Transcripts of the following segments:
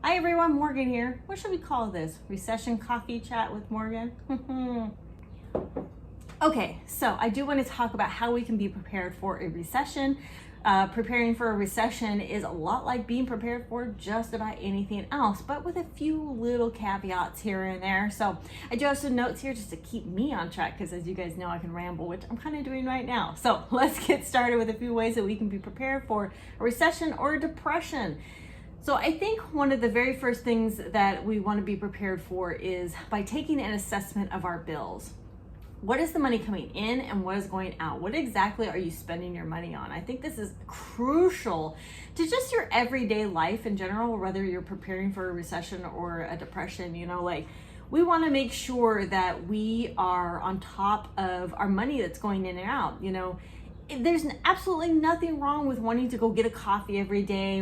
Hi everyone, Morgan here. What should we call this? Recession coffee chat with Morgan? Okay, so I do want to talk about how we can be prepared for a recession. Preparing for a recession is a lot like being prepared for just about anything else, but with a few little caveats here and there. So I do have some notes here just to keep me on track, because as you guys know, I can ramble, which I'm kind of doing right now. So let's get started with a few ways that we can be prepared for a recession or a depression. So I think one of the very first things that we want to be prepared for is by taking an assessment of our bills. What is the money coming in and what is going out? What exactly are you spending your money on? I think this is crucial to just your everyday life in general, whether you're preparing for a recession or a depression. We want to make sure that we are on top of our money that's going in and out. There's absolutely nothing wrong with wanting to go get a coffee every day,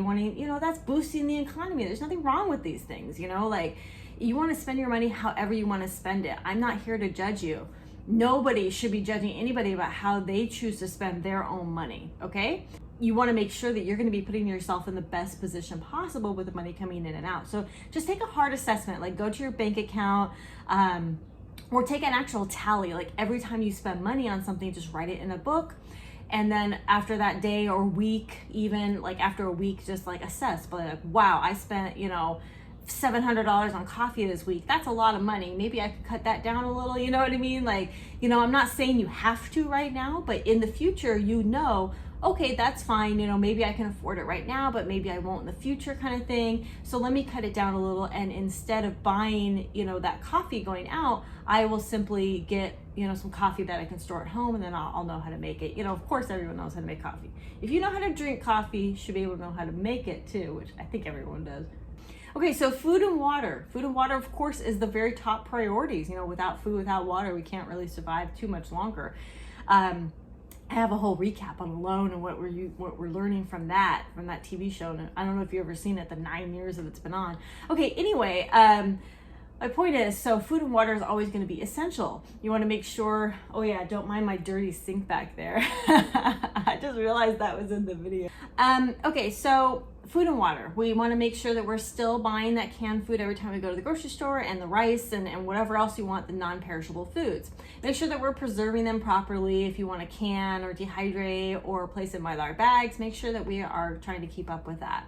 that's boosting the economy. There's nothing wrong with these things, you want to spend your money however you want to spend it. I'm not here to judge you. Nobody should be judging anybody about how they choose to spend their own money, okay? You want to make sure that you're going to be putting yourself in the best position possible with the money coming in and out. So just take a hard assessment, like go to your bank account, or take an actual tally. Like every time you spend money on something, just write it in a book. And then after that day or week, even like after a week, just like assess, but like, wow, I spent, $700 on coffee this week. That's a lot of money. Maybe I could cut that down a little, you know what I mean? I'm not saying you have to right now, but in the future, okay, that's fine. Maybe I can afford it right now, but maybe I won't in the future kind of thing. So let me cut it down a little. And instead of buying, that coffee going out, I will simply get, some coffee that I can store at home, and then I'll know how to make it. Of course, everyone knows how to make coffee. If you know how to drink coffee, you should be able to know how to make it too, which I think everyone does. Okay, so food and water. Food and water, of course, is the very top priorities. Without food, without water, we can't really survive too much longer. I have a whole recap on Alone and what we're learning from that TV show. And I don't know if you've ever seen it, the 9 years that it's been on. Okay, anyway, my point is, so food and water is always going to be essential. You want to make sure, oh yeah, don't mind my dirty sink back there. I just realized that was in the video. Okay, so food and water. We want to make sure that we're still buying that canned food every time we go to the grocery store, and the rice and whatever else you want, the non-perishable foods. Make sure that we're preserving them properly. If you want to can or dehydrate or place in Mylar bags, make sure that we are trying to keep up with that.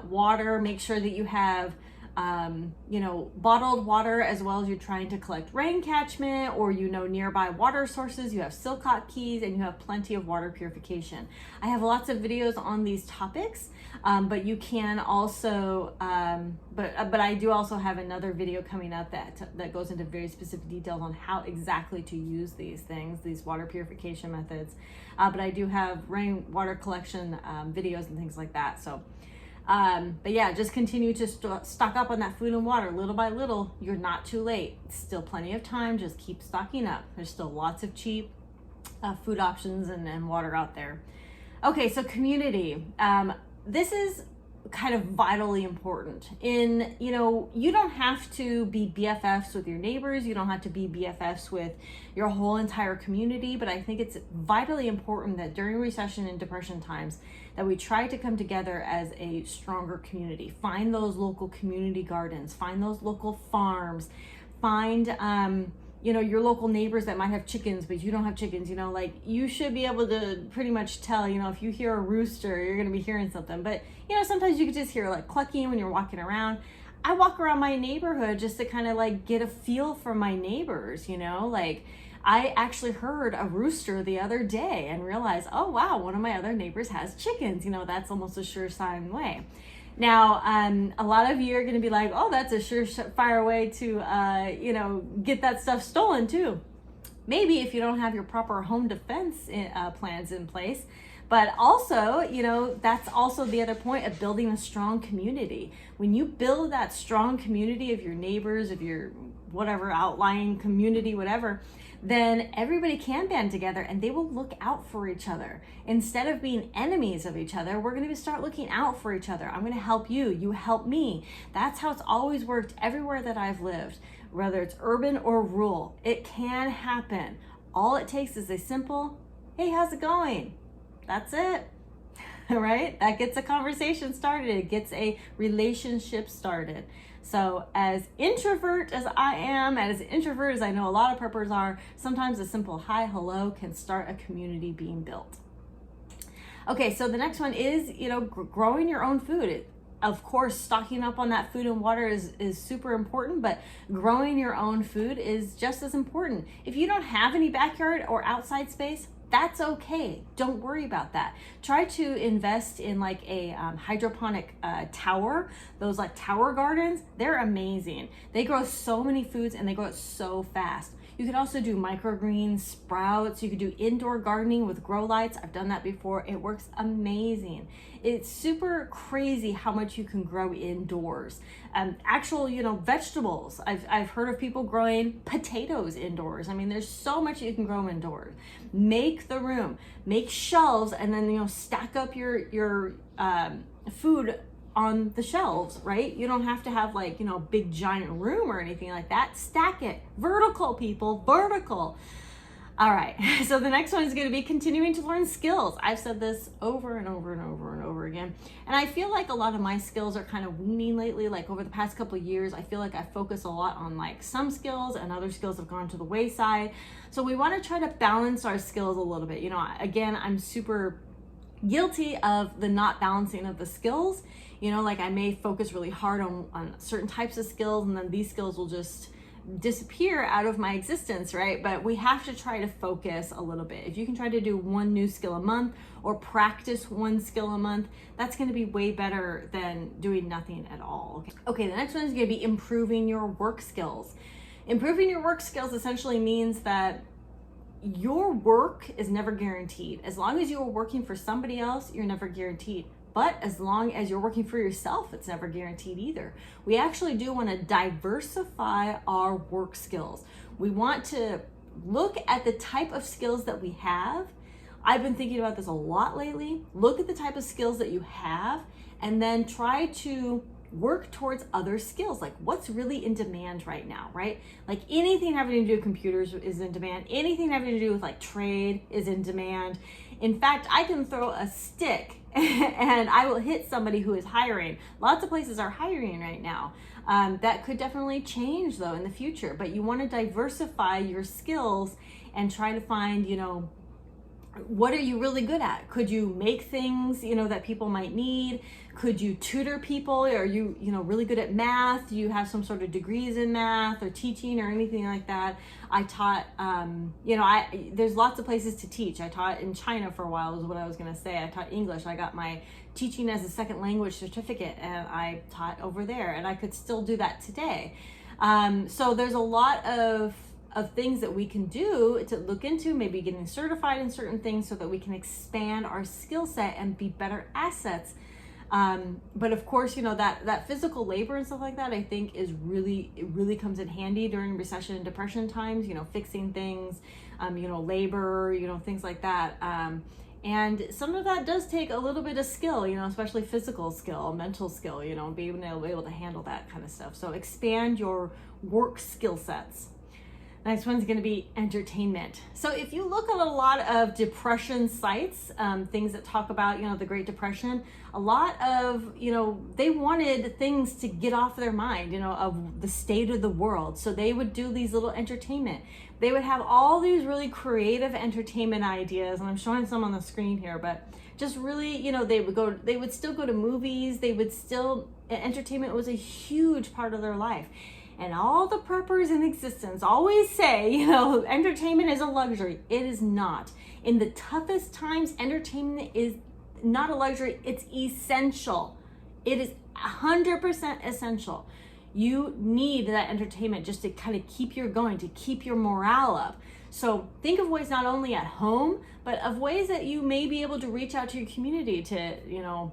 Water, make sure that you have bottled water, as well as you're trying to collect rain catchment, or nearby water sources. You have Silcott keys, and you have plenty of water purification. I have lots of videos on these topics, but you can also but I do also have another video coming up that goes into very specific details on how exactly to use these things, these water purification methods. But I do have rainwater collection videos and things like that. So but yeah, just continue to stock up on that food and water little by little. You're not too late. It's still plenty of time. Just keep stocking up. There's still lots of cheap food options and water out there. Okay, so community. This is kind of vitally important. You don't have to be BFFs with your neighbors. You don't have to be BFFs with your whole entire community, but I think it's vitally important that during recession and depression times that we try to come together as a stronger community. Find those local community gardens, find those local farms, find your local neighbors that might have chickens, but you don't have chickens. You should be able to pretty much tell, if you hear a rooster, you're going to be hearing something. But, sometimes you could just hear like clucking when you're walking around. I walk around my neighborhood just to kind of get a feel for my neighbors, I actually heard a rooster the other day and realized, oh wow, one of my other neighbors has chickens. That's almost a sure-sign way. Now, a lot of you are going to be like, oh, that's a surefire way to, get that stuff stolen too. Maybe if you don't have your proper home defense plans in place. But also, that's also the other point of building a strong community. When you build that strong community of your neighbors, of your whatever outlying community, whatever, then everybody can band together and they will look out for each other. Instead of being enemies of each other, we're going to start looking out for each other. I'm going to help you, you help me. That's how it's always worked everywhere that I've lived, whether it's urban or rural. It can happen. All it takes is a simple, hey, how's it going? That's it. right? That gets a conversation started. It gets a relationship started. So as introvert as I am, as introvert as I know a lot of preppers are, sometimes a simple hi, hello can start a community being built. Okay, so the next one is, growing your own food. Of course, stocking up on that food and water is super important, but growing your own food is just as important. If you don't have any backyard or outside space, that's okay. Don't worry about that. Try to invest in like a hydroponic tower. Those like tower gardens, they're amazing. They grow so many foods and they grow it so fast. You could also do microgreens, sprouts. You could do indoor gardening with grow lights. I've done that before. It works amazing. It's super crazy how much you can grow indoors. Actual, vegetables. I've heard of people growing potatoes indoors. I mean, there's so much you can grow indoors. Make the room, make shelves, and then, stack up your food on the shelves, right? You don't have to have like, big giant room or anything like that. Stack it. Vertical, people, vertical. All right, so the next one is going to be continuing to learn skills. I've said this over and over and over and over again. And I feel like a lot of my skills are kind of weaning lately. Like over the past couple of years, I feel like I focus a lot on like some skills and other skills have gone to the wayside. So we want to try to balance our skills a little bit. Again, I'm super guilty of the not balancing of the skills. Like I may focus really hard on certain types of skills and then these skills will just disappear out of my existence, right? But we have to try to focus a little bit. If you can try to do one new skill a month or practice one skill a month, that's going to be way better than doing nothing at all. Okay, the next one is going to be improving your work skills. Improving your work skills essentially means that your work is never guaranteed. As long as you're working for somebody else, you're never guaranteed. But as long as you're working for yourself, it's never guaranteed either. We actually do want to diversify our work skills. We want to look at the type of skills that we have. I've been thinking about this a lot lately. Look at the type of skills that you have and then try to work towards other skills. Like what's really in demand right now, right? Like anything having to do with computers is in demand. Anything having to do with like trade is in demand. In fact, I can throw a stick and I will hit somebody who is hiring. Lots of places are hiring right now. That could definitely change though in the future, but you want to diversify your skills and try to find, what are you really good at? Could you make things, that people might need? Could you tutor people? Are you, really good at math? Do you have some sort of degrees in math or teaching or anything like that? I taught, there's lots of places to teach. I taught in China for a while is what I was going to say. I taught English. I got my teaching as a second language certificate and I taught over there and I could still do that today. So there's a lot of things that we can do to look into, maybe getting certified in certain things so that we can expand our skill set and be better assets. But of course, that physical labor and stuff like that, I think it really comes in handy during recession and depression times, fixing things, labor, things like that. And some of that does take a little bit of skill, especially physical skill, mental skill, being able to handle that kind of stuff. So expand your work skill sets. Next one's going to be entertainment. So if you look at a lot of depression sites, things that talk about, the Great Depression, a lot of, they wanted things to get off their mind, of the state of the world. So they would do these little entertainment. They would have all these really creative entertainment ideas, and I'm showing some on the screen here, but just really, they would still go to movies. Entertainment was a huge part of their life. And all the preppers in existence always say, entertainment is a luxury. It is not. In the toughest times, entertainment is not a luxury. It's essential. It is 100% essential. You need that entertainment just to kind of keep you going, to keep your morale up. So think of ways not only at home, but of ways that you may be able to reach out to your community to,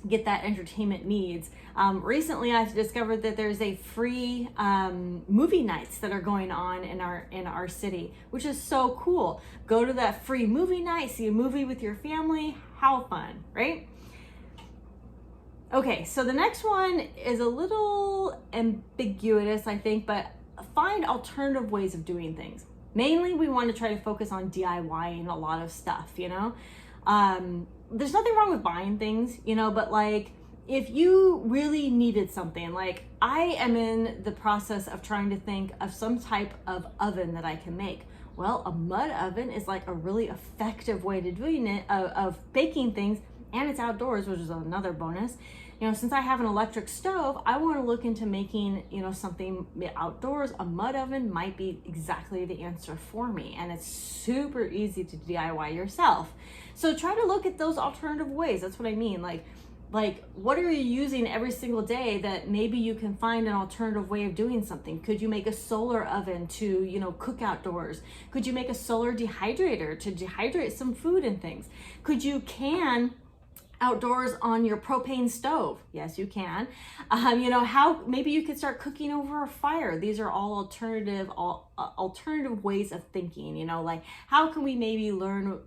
get that entertainment needs. Recently, I've discovered that there's a free movie nights that are going on in our city, which is so cool. Go to that free movie night, see a movie with your family. How fun, right? Okay, so the next one is a little ambiguous, I think, but find alternative ways of doing things. Mainly, we want to try to focus on DIYing a lot of stuff, there's nothing wrong with buying things, you know, but like if you really needed something, like I am in the process of trying to think of some type of oven that I can make. Well, a mud oven is like a really effective way to doing it, of baking things, and it's outdoors, which is another bonus. You know, since I have an electric stove, I want to look into making, you know, something outdoors. A mud oven might be exactly the answer for me, and it's super easy to DIY yourself. So try to look at those alternative ways. That's what I mean. Like what are you using every single day that maybe you can find an alternative way of doing something? Could you make a solar oven to, you know, cook outdoors? Could you make a solar dehydrator to dehydrate some food and things? Could you can outdoors on your propane stove? Yes, you can. You know, how maybe you could start cooking over a fire. These are all alternative ways of thinking. You know, like how can we maybe learn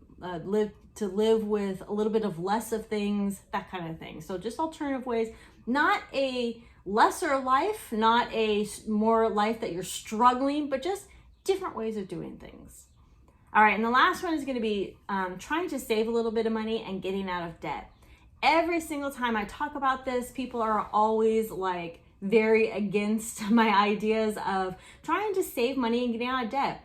live with a little bit of less of things, that kind of thing. So just alternative ways, not a lesser life, not a more life that you're struggling, but just different ways of doing things. All right, and the last one is going to be trying to save a little bit of money and getting out of debt. Every single time I talk about this, people are always like very against my ideas of trying to save money and getting out of debt.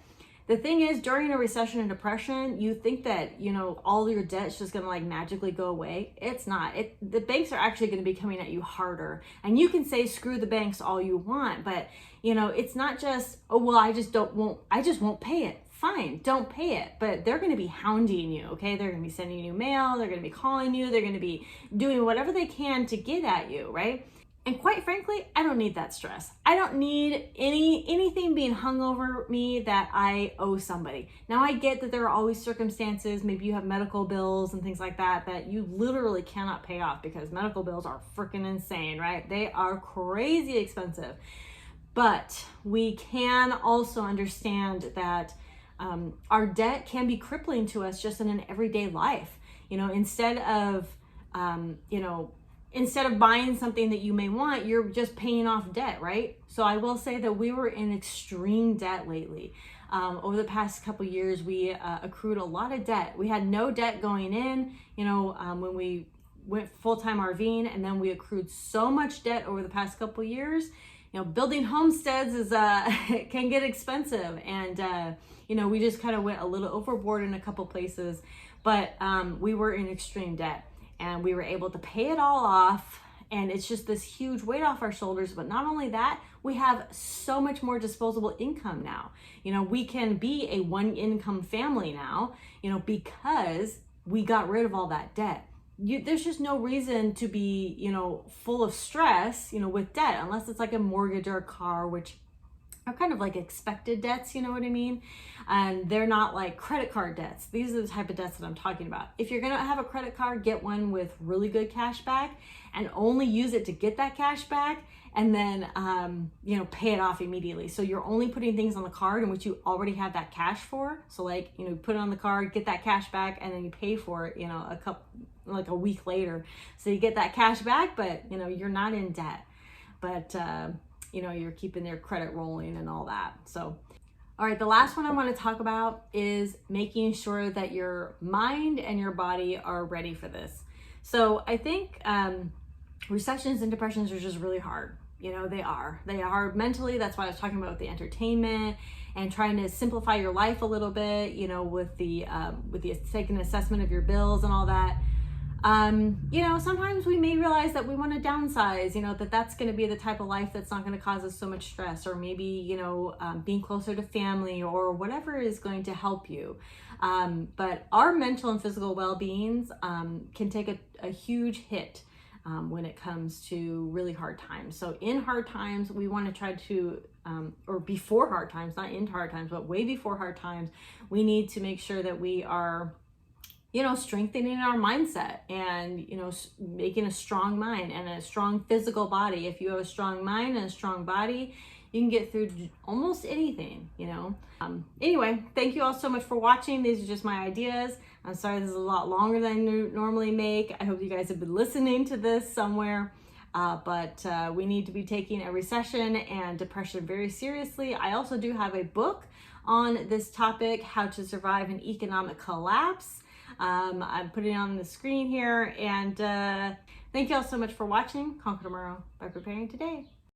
The thing is, during a recession and depression, you think that, you know, all your debt's just gonna like magically go away. It's not. The banks are actually gonna be coming at you harder. And you can say screw the banks all you want, but you know, it's not just, oh well, I just won't pay it. Fine, don't pay it. But they're gonna be hounding you, okay? They're gonna be sending you mail, they're gonna be calling you, they're gonna be doing whatever they can to get at you, right? And quite frankly, I don't need that stress. I don't need anything being hung over me that I owe somebody. Now I get that there are always circumstances, maybe you have medical bills and things like that, that you literally cannot pay off because medical bills are freaking insane, right? They are crazy expensive. But we can also understand that our debt can be crippling to us just in an everyday life. You know, instead of buying something that you may want, you're just paying off debt, right? So I will say that we were in extreme debt lately. Over the past couple years, we accrued a lot of debt. We had no debt going in, you know, when we went full-time RVing, and then we accrued so much debt over the past couple years. You know, building homesteads is can get expensive, and you know, we just kind of went a little overboard in a couple places, but we were in extreme debt. And we were able to pay it all off, and it's just this huge weight off our shoulders. But not only that, we have so much more disposable income now. You know, we can be a one income family now, you know, because we got rid of all that debt. There's just no reason to be, you know, full of stress, you know, with debt, unless it's like a mortgage or a car, which are kind of like expected debts, you know what I mean? And they're not like credit card debts. These are the type of debts that I'm talking about. If you're gonna have a credit card, get one with really good cash back and only use it to get that cash back, and then you know, pay it off immediately. So you're only putting things on the card in which you already have that cash for. So like, you know, put it on the card, get that cash back, and then you pay for it, you know, like a week later. So you get that cash back, but you know, you're not in debt. But you know, you're keeping your credit rolling and all that. So, all right, the last one I want to talk about is making sure that your mind and your body are ready for this. So I think recessions and depressions are just really hard. You know, they are mentally. That's why I was talking about the entertainment and trying to simplify your life a little bit, you know, with the taking an assessment of your bills and all that. You know, sometimes we may realize that we want to downsize, you know, that's going to be the type of life that's not going to cause us so much stress, or maybe, you know, being closer to family or whatever is going to help you. But our mental and physical well-beings can take a huge hit when it comes to really hard times. So in hard times, we want to try to, or before hard times, not in hard times, but way before hard times, we need to make sure that we are, you know, strengthening our mindset and, you know, making a strong mind and a strong physical body. If you have a strong mind and a strong body, you can get through almost anything, you know. Anyway, thank you all so much for watching. These are just my ideas. I'm sorry this is a lot longer than I normally make. I hope you guys have been listening to this somewhere. But we need to be taking a recession and depression very seriously. I also do have a book on this topic, How to Survive an Economic Collapse. I'm putting it on the screen here, and thank you all so much for watching Conquer Tomorrow by Preparing Today.